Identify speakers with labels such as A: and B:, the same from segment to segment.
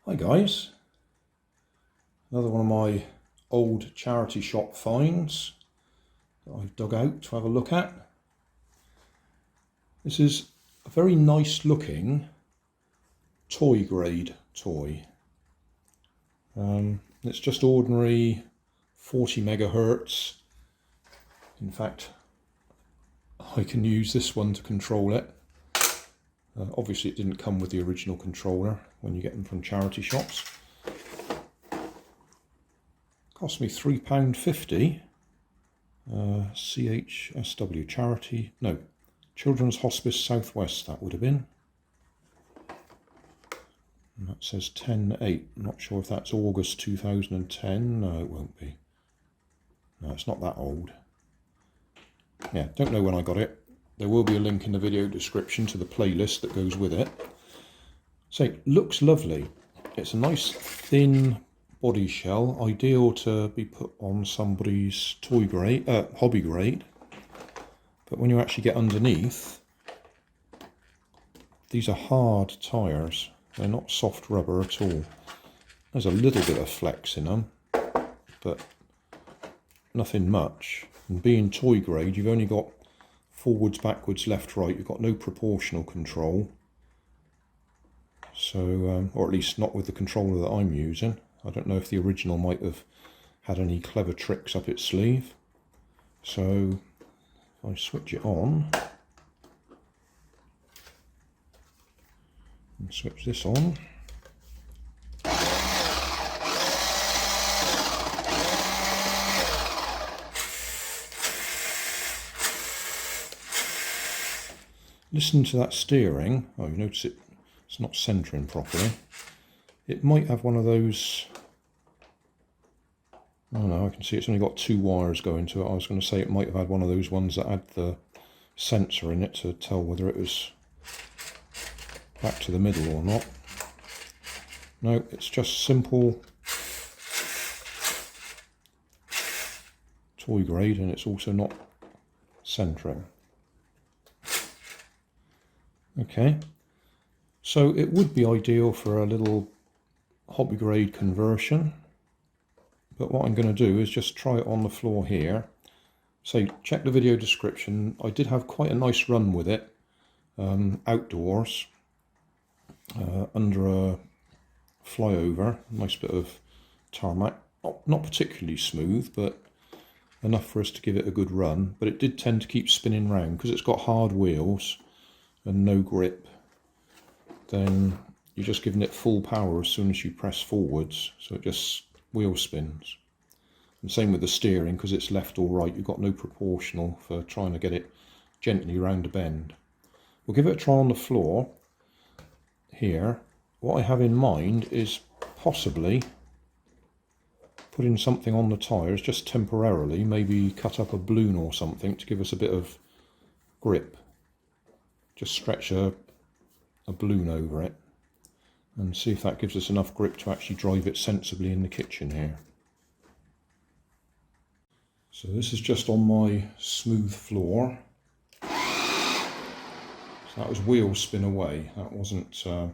A: Hi guys, another one of my old charity shop finds that I've dug out to have a look at. This is a very nice looking toy grade toy. It's just ordinary 40 megahertz. In fact, I can use this one to control it. Obviously it didn't come with the original controller when you get them from charity shops. Cost me £3.50. CHSW charity, no, Children's Hospice Southwest that would have been. And that says 10/8. I'm not sure if that's August 2010. No, it won't be. No, it's not that old. Yeah, don't know when I got it. There will be a link in the video description to the playlist that goes with it. So it looks lovely. It's a nice thin body shell, ideal to be put on somebody's toy grade, hobby grade. But when you actually get underneath, these are hard tyres. They're not soft rubber at all. There's a little bit of flex in them, but nothing much. And being toy grade, you've only got forwards, backwards, left, right. You've got no proportional control. So, or at least not with the controller that I'm using. I don't know if the original might have had any clever tricks up its sleeve. So, if I switch it on and switch this on, listen to that steering. Oh, you notice it's not centering properly. It might have one of those. Oh no, I can see it's only got 2 wires going to it. I was going to say it might have had one of those ones that had the sensor in it to tell whether it was back to the middle or not. No, it's just simple toy grade, and it's also not centering. Okay, so it would be ideal for a little hobby grade conversion, but what I'm going to do is just try it on the floor here. So check the video description. I did have quite a nice run with it outdoors under a flyover, nice bit of tarmac, not particularly smooth, but enough for us to give it a good run. But it did tend to keep spinning round because it's got hard wheels and no grip. Then you're just giving it full power as soon as you press forwards, so it just wheel spins. And same with the steering, because it's left or right, you've got no proportional for trying to get it gently round a bend. We'll give it a try on the floor here. What I have in mind is possibly putting something on the tyres just temporarily, maybe cut up a balloon or something to give us a bit of grip. Just stretch a balloon over it and see if that gives us enough grip to actually drive it sensibly in the kitchen here. So this is just on my smooth floor. So that was wheel spin away. That wasn't slow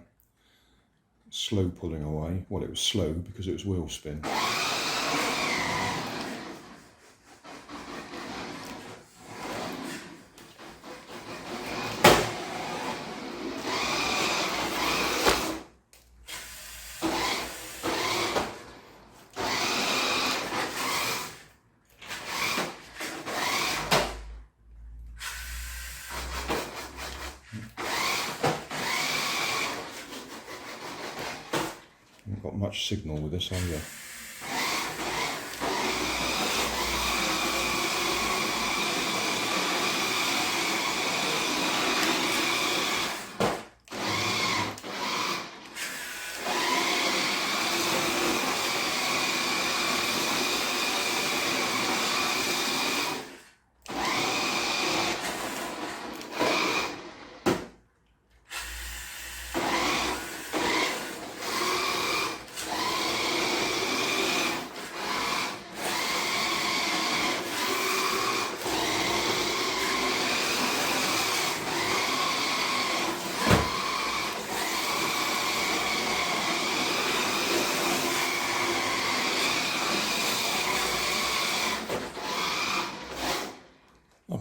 A: pulling away. Well, it was slow because it was wheel spin. Not got much signal with this, have you?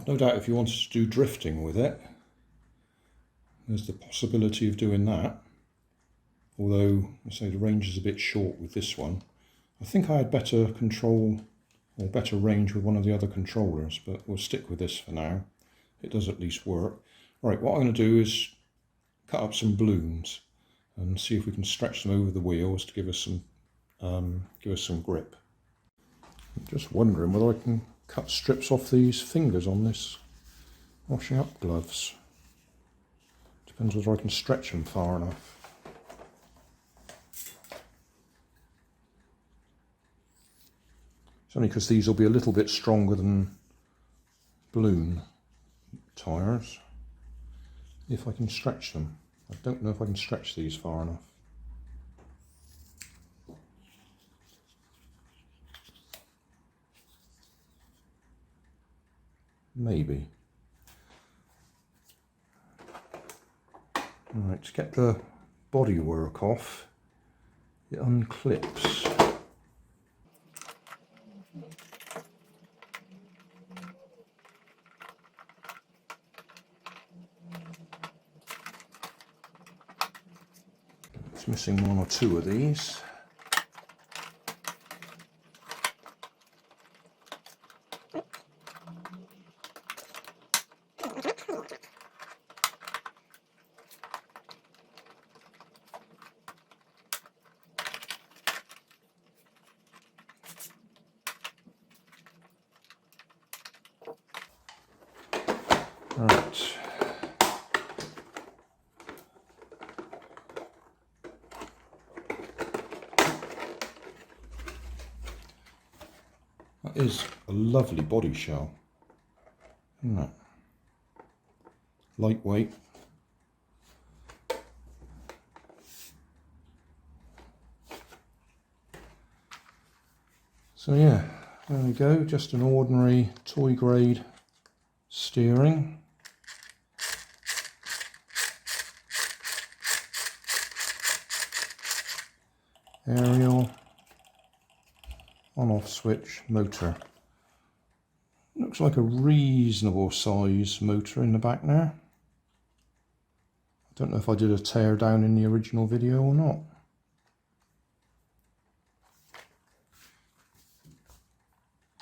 A: No doubt if you wanted to do drifting with it, there's the possibility of doing that. Although, I say the range is a bit short with this one. I think I had better control or better range with one of the other controllers, but we'll stick with this for now. It does at least work. Right, what I'm going to do is cut up some balloons and see if we can stretch them over the wheels to give us some grip. I'm just wondering whether I can cut strips off these fingers on this washing up gloves. Depends whether I can stretch them far enough. It's only because these will be a little bit stronger than balloon tyres. If I can stretch them. I don't know if I can stretch these far enough. Maybe. Right, to get the bodywork off, it unclips. It's missing one or two of these. Right. That is a lovely body shell, isn't it? Lightweight. So yeah, there we go, just an ordinary toy grade steering. Aerial, on-off switch, motor. Looks like a reasonable size motor in the back there. I don't know if I did a tear down in the original video or not.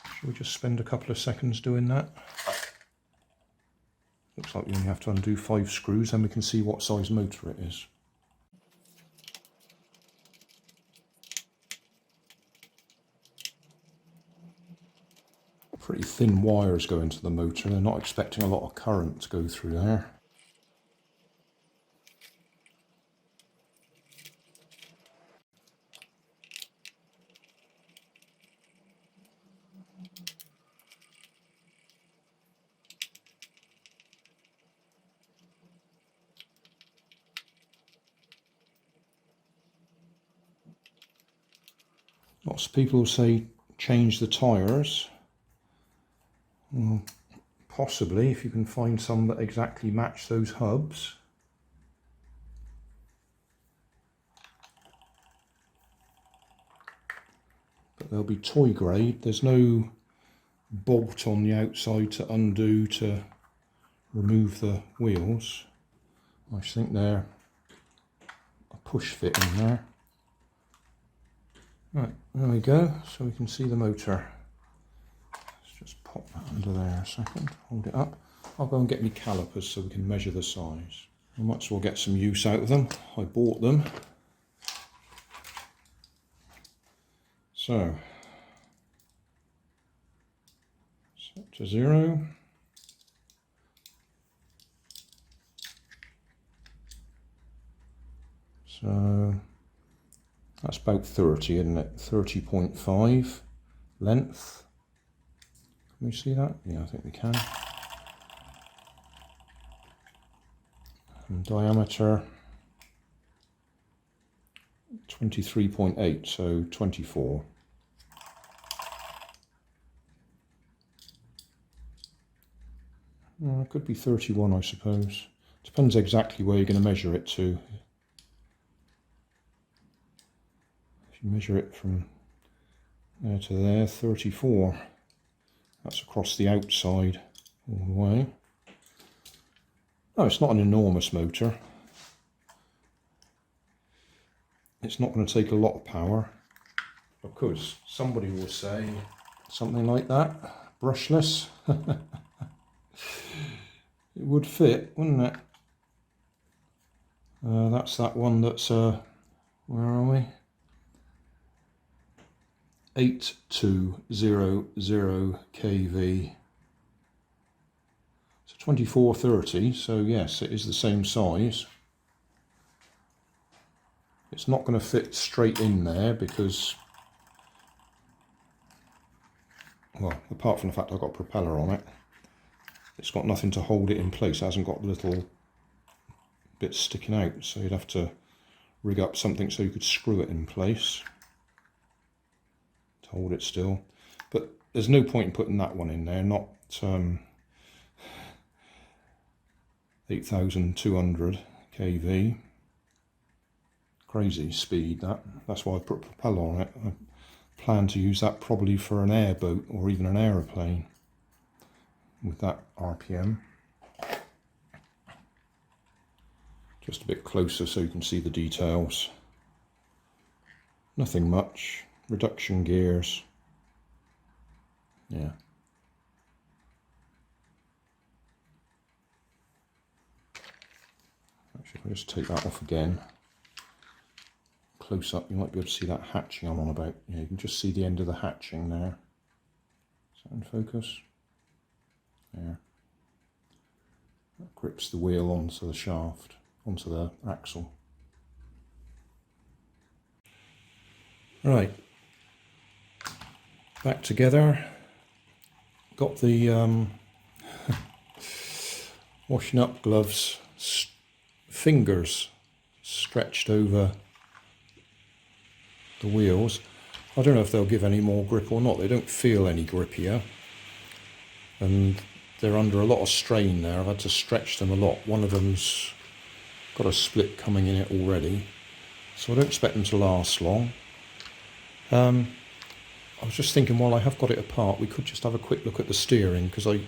A: Shall we just spend a couple of seconds doing that? Looks like we only have to undo 5 screws, then we can see what size motor it is. Pretty thin wires go into the motor, they're not expecting a lot of current to go through there. Lots of people will say change the tyres. Well, possibly, if you can find some that exactly match those hubs. But they'll be toy grade. There's no bolt on the outside to undo to remove the wheels. I think they're a push fit in there. Right, there we go, so we can see the motor. Just pop that under there a second, hold it up. I'll go and get me calipers so we can measure the size. I might as well get some use out of them. I bought them. So, set to 0. So, that's about 30, isn't it? 30.5 length. Can we see that? Yeah, I think we can. And diameter 23.8, so 24. Well, it could be 31, I suppose. Depends exactly where you're going to measure it to. If you measure it from there to there, 34. That's across the outside all the way. Oh, it's not an enormous motor. It's not going to take a lot of power. Of course, somebody will say something like that, brushless. It would fit, wouldn't it? That's that one that's, where are we? 8200 kV. So 2430, so yes, it is the same size. It's not going to fit straight in there because, well, apart from the fact I've got a propeller on it, it's got nothing to hold it in place. It hasn't got the little bits sticking out, so you'd have to rig up something so you could screw it in place to hold it still. But there's no point in putting that one in there, not 8200 kV. Crazy speed that. That's why I put a propeller on it. I plan to use that probably for an airboat or even an aeroplane with that RPM. Just a bit closer so you can see the details. Nothing much. Reduction gears. Yeah. Actually, if I just take that off again. Close up, you might be able to see that hatching I'm on about. Yeah, you can just see the end of the hatching there. Is that in focus? There. That grips the wheel onto the shaft, onto the axle. Right, back together. Got the washing up gloves fingers stretched over the wheels. I don't know if they'll give any more grip or not. They don't feel any grippier, and they're under a lot of strain there. I've had to stretch them a lot. One of them's got a split coming in it already, so I don't expect them to last long. I was just thinking, while I have got it apart, we could just have a quick look at the steering, because I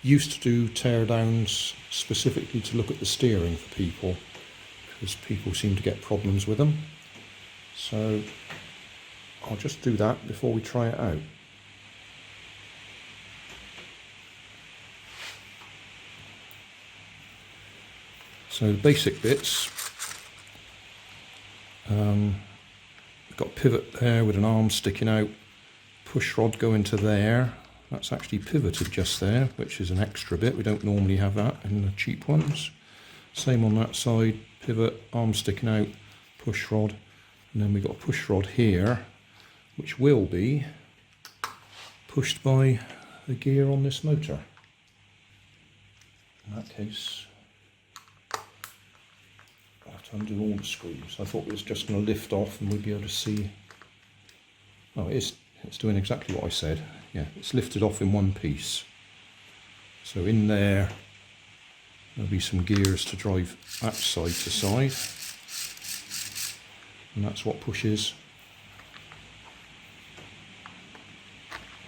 A: used to do teardowns specifically to look at the steering for people, because people seem to get problems with them. So I'll just do that before we try it out. So the basic bits, we've got a pivot there with an arm sticking out, push rod going to there. That's actually pivoted just there, which is an extra bit. We don't normally have that in the cheap ones. Same on that side, pivot, arm sticking out, push rod. And then we've got a push rod here, which will be pushed by the gear on this motor. In that case, I have to undo all the screws. I thought it was just going to lift off and we'd be able to see. Oh, it's doing exactly what I said. Yeah, it's lifted off in one piece. So in there, there'll be some gears to drive that side to side. And that's what pushes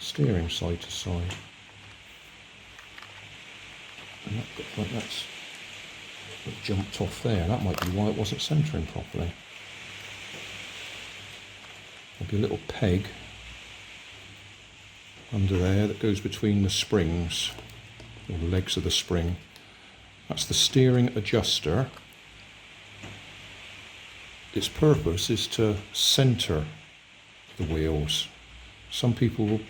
A: steering side to side. And that looks like that's what jumped off there. That might be why it wasn't centering properly. There'll be a little peg under there that goes between the springs, or the legs of the spring. That's the steering adjuster. Its purpose is to center the wheels. Some people will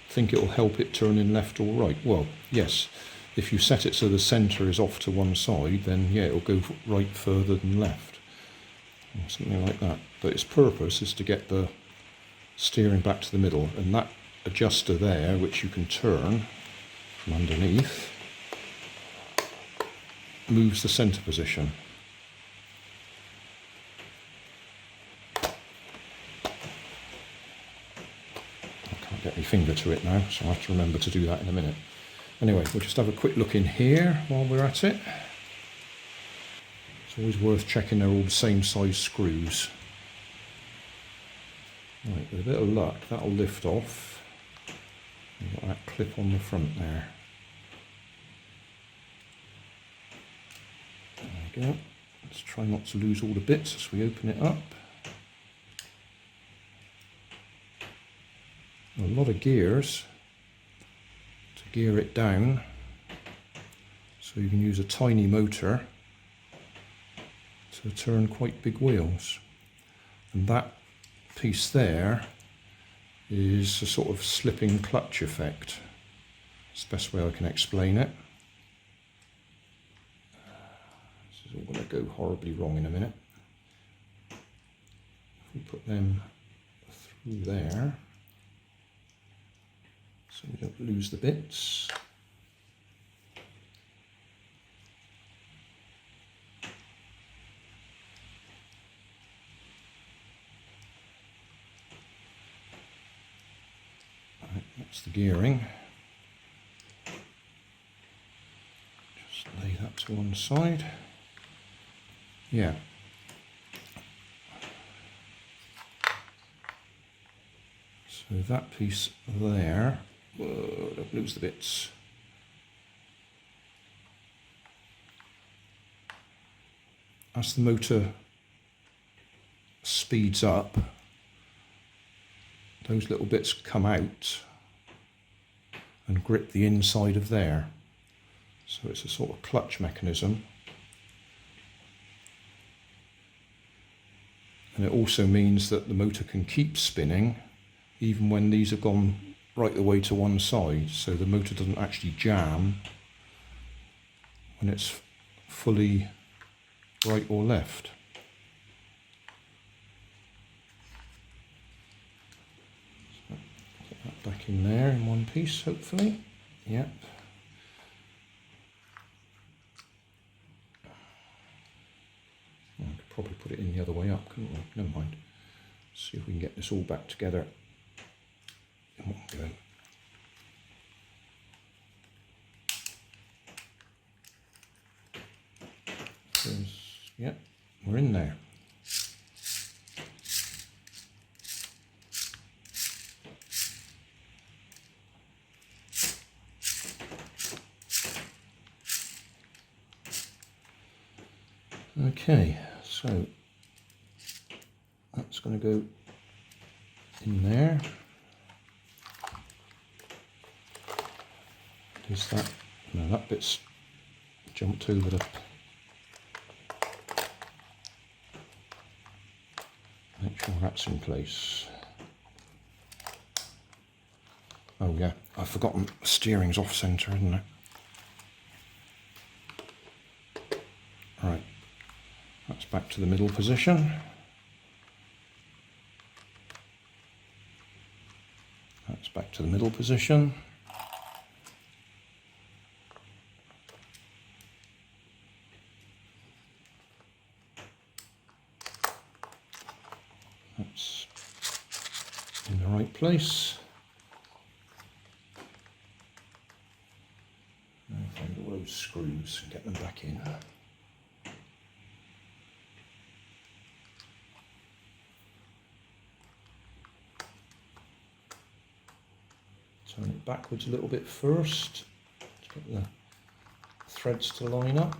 A: think it will help it turn in left or right. Well, yes, if you set it so the center is off to one side, then yeah, it'll go right further than left, or something like that. But its purpose is to get the steering back to the middle, and that adjuster there, which you can turn from underneath, moves the center position. Get my finger to it now, so I have to remember to do that in a minute. Anyway, we'll just have a quick look in here while we're at it. It's always worth checking they're all the same size screws. Right, with a bit of luck, that'll lift off. You've got that clip on the front there. we go. Let's try not to lose all the bits as we open it up. A lot of gears to gear it down, so you can use a tiny motor to turn quite big wheels. And that piece there is a sort of slipping clutch effect. It's the best way I can explain it. This is all going to go horribly wrong in a minute. If we put them through there, so we don't lose the bits. Right, that's the gearing. Just lay that to one side. Yeah. So that piece there, whoa, don't lose the bits. As the motor speeds up, those little bits come out and grip the inside of there. So it's a sort of clutch mechanism. And it also means that the motor can keep spinning even when these have gone right the way to one side, so the motor doesn't actually jam when it's fully right or left. So get that back in there in one piece, hopefully. Yep. Well, I could probably put it in the other way up, couldn't I? Never mind. See if we can get this all back together in one go. Yep, we're in there. Okay, so that's going to go in there. Is that? No, that bit's jumped over the. Make sure that's in place. Oh yeah, I've forgotten the steering's off centre, isn't it? Right, that's back to the middle position. That's back to the middle position. That's in the right place. Now find all those screws and get them back in. Turn it backwards a little bit first to get the threads to line up.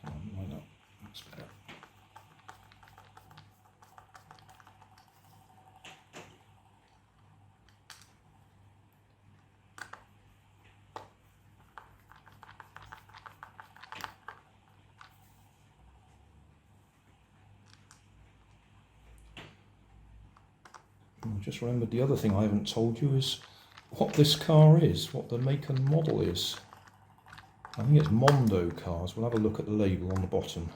A: Line up. That's better. Just remembered the other thing I haven't told you is what this car is, what the make and model is. I think it's Mondo cars. We'll have a look at the label on the bottom.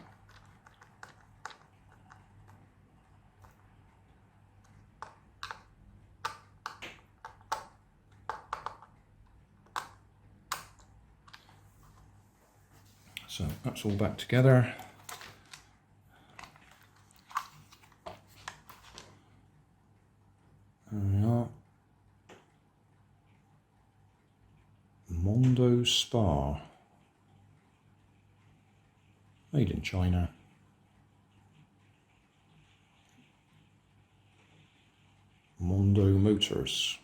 A: So that's all back together. There we are. Mondo Spa. Made in China. Mondo Motors.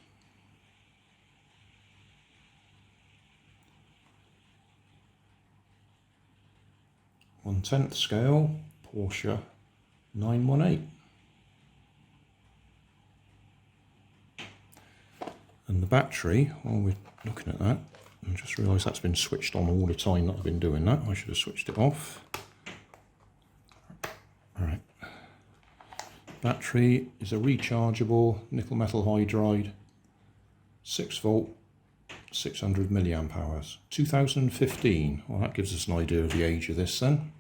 A: One-tenth scale, Porsche 918. And the battery, while we're looking at that, I just realised that's been switched on all the time that I've been doing that. I should have switched it off. Alright. Battery is a rechargeable nickel metal hydride, 6 volt, 600 milliamp hours. 2015. Well, that gives us an idea of the age of this then.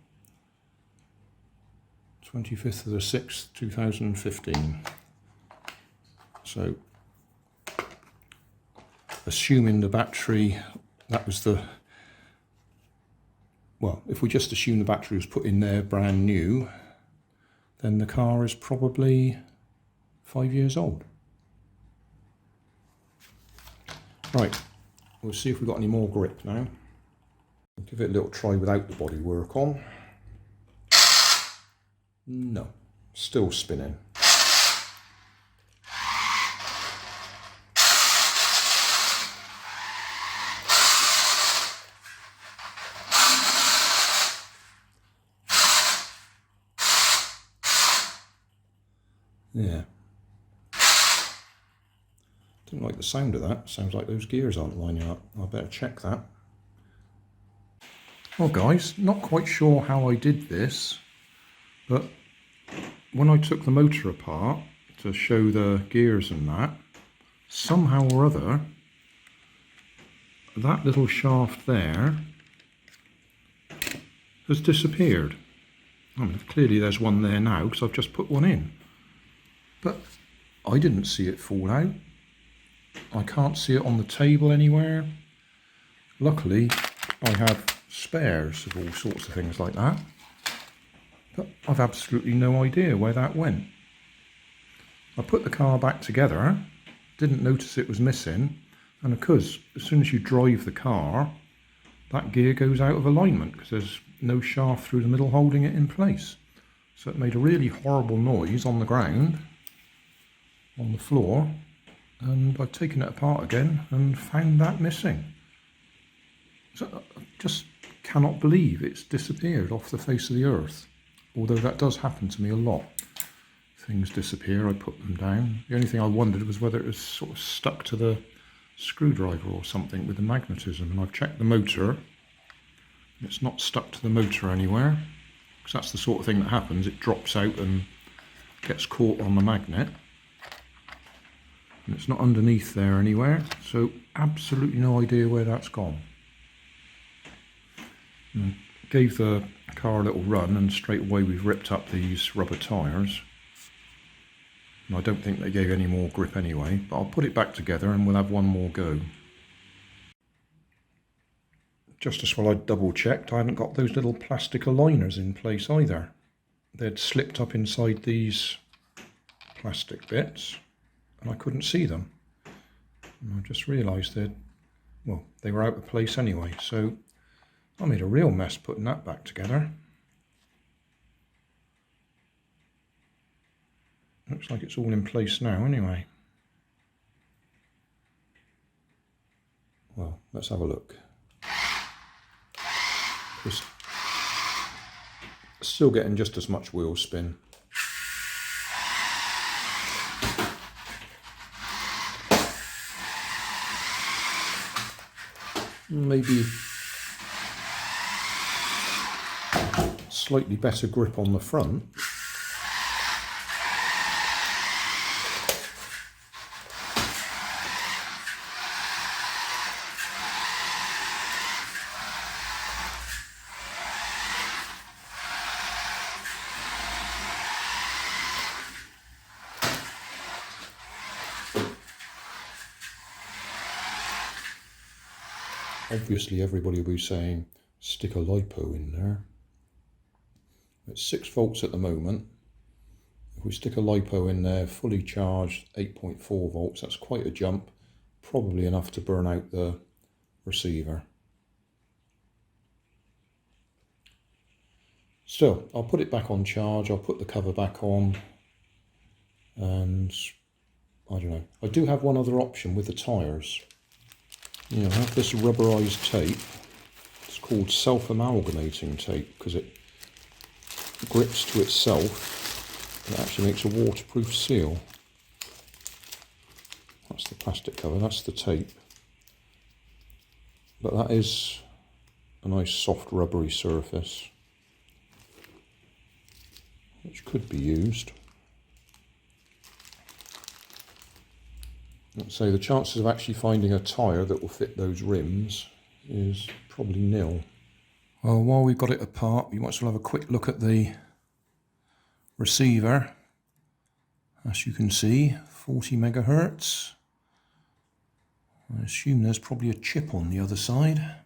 A: 25th of the 6th, 2015. So, assuming the battery, that was the, well, if we just assume the battery was put in there brand new, then the car is probably 5 years old. Right, we'll see if we've got any more grip now. We'll give it a little try without the bodywork on. No, still spinning. Yeah. Didn't like the sound of that. Sounds like those gears aren't lining up. I better check that. Well guys, not quite sure how I did this, but when I took the motor apart to show the gears and that, somehow or other, that little shaft there has disappeared. I mean, clearly there's one there now because I've just put one in. But I didn't see it fall out. I can't see it on the table anywhere. Luckily, I have spares of all sorts of things like that. But I've absolutely no idea where that went. I put the car back together, didn't notice it was missing, and of course, as soon as you drive the car, that gear goes out of alignment because there's no shaft through the middle holding it in place. So it made a really horrible noise on the ground, on the floor, and I've taken it apart again and found that missing. So I just cannot believe it's disappeared off the face of the earth. Although that does happen to me a lot. Things disappear, I put them down. The only thing I wondered was whether it was sort of stuck to the screwdriver or something with the magnetism. And I've checked the motor. It's not stuck to the motor anywhere. Because that's the sort of thing that happens. It drops out and gets caught on the magnet. And it's not underneath there anywhere. So absolutely no idea where that's gone. And gave the car a little run and straight away we've ripped up these rubber tyres. And I don't think they gave any more grip anyway, but I'll put it back together and we'll have one more go. Just as well I double checked, I haven't got those little plastic aligners in place either. They'd slipped up inside these plastic bits and I couldn't see them. And I just realised they were out of place anyway, so I made a real mess putting that back together. Looks like it's all in place now anyway. Well, let's have a look. Just still getting just as much wheel spin. Maybe slightly better grip on the front. Obviously everybody will be saying stick a LiPo in there. It's 6 volts at the moment. If we stick a LiPo in there, fully charged, 8.4 volts, that's quite a jump. Probably enough to burn out the receiver. Still, I'll put it back on charge, I'll put the cover back on, and I don't know. I do have one other option with the tyres. You know, I have this rubberized tape. It's called self-amalgamating tape because it grips to itself and it actually makes a waterproof seal. That's the plastic cover, that's the tape. But that is a nice soft rubbery surface which could be used. Let's say the chances of actually finding a tyre that will fit those rims is probably nil. Well, while we've got it apart, we might as well have a quick look at the receiver. As you can see, 40 megahertz. I assume there's probably a chip on the other side,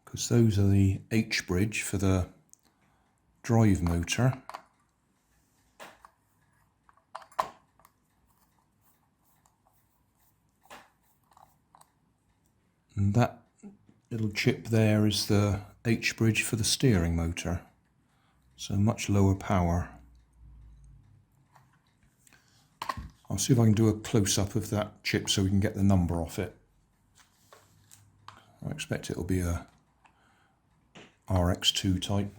A: because those are the H bridge for the drive motor. And that little chip there is the H bridge for the steering motor, so much lower power. I'll see if I can do a close-up of that chip so we can get the number off it. I expect it'll be a RX2 type.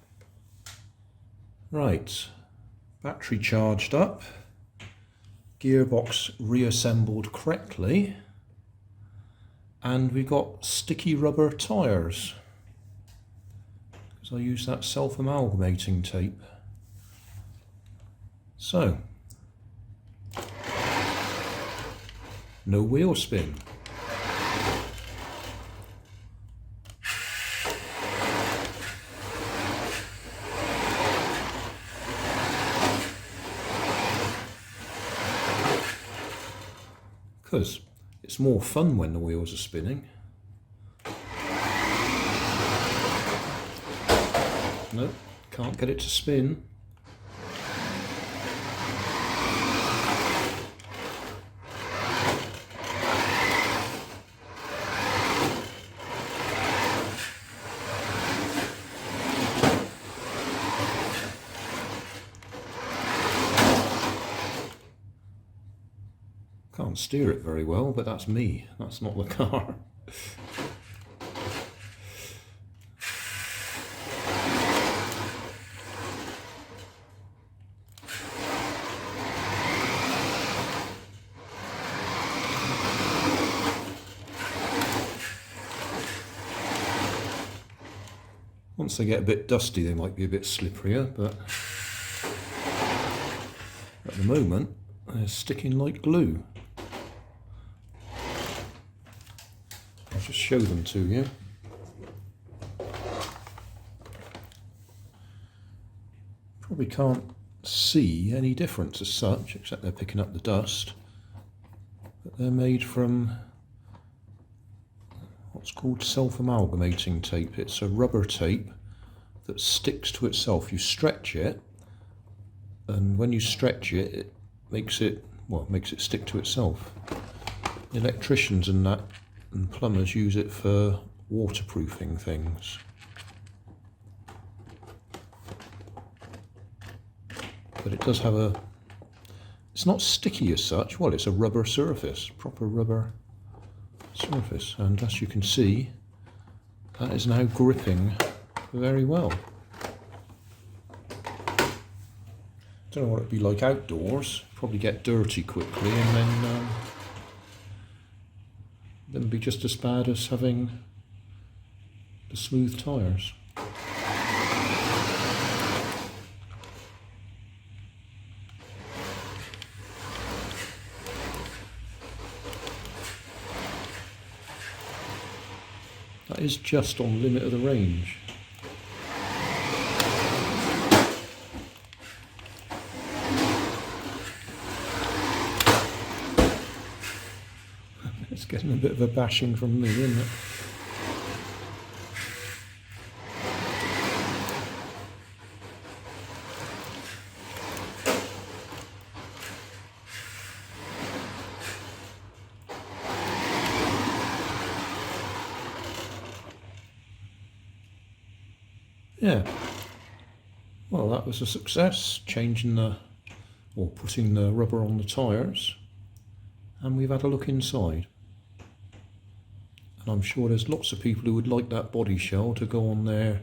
A: Right, battery charged up, gearbox reassembled correctly, and we got sticky rubber tyres because I used that self-amalgamating tape. So, no wheel spin. Because it's more fun when the wheels are spinning. No, can't get it to spin. Can't steer it very well, but that's me, that's not the car. Once they get a bit dusty, they might be a bit slipperier, but at the moment, they're sticking like glue. I'll just show them to you. Probably can't see any difference as such, except they're picking up the dust. But they're made from what's called self-amalgamating tape. It's a rubber tape that sticks to itself. You stretch it, and when you stretch it, it makes it stick to itself. Electricians and that and plumbers use it for waterproofing things. But it does have a, it's not sticky as such. Well, it's a rubber surface, proper rubber surface, and as you can see, that is now gripping very well. Don't know what it'd be like outdoors. Probably get dirty quickly, and then it'd be just as bad as having the smooth tyres. That is just on limit of the range. It's getting a bit of a bashing from me, isn't it? Yeah, well, that was a success, changing the or putting the rubber on the tyres, and we've had a look inside. And I'm sure there's lots of people who would like that body shell to go on their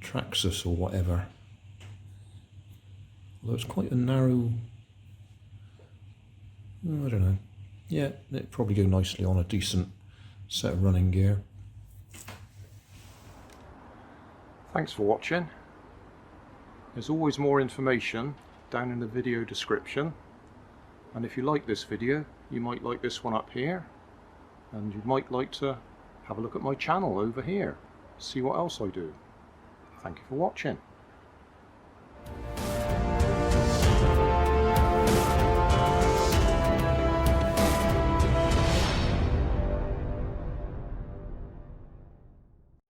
A: Traxxas or whatever. Although it's quite a narrow, I don't know. Yeah, it'd probably go nicely on a decent set of running gear. Thanks for watching. There's always more information down in the video description, and if you like this video you might like this one up here, and you might like to have a look at my channel over here, see what else I do. Thank you for watching.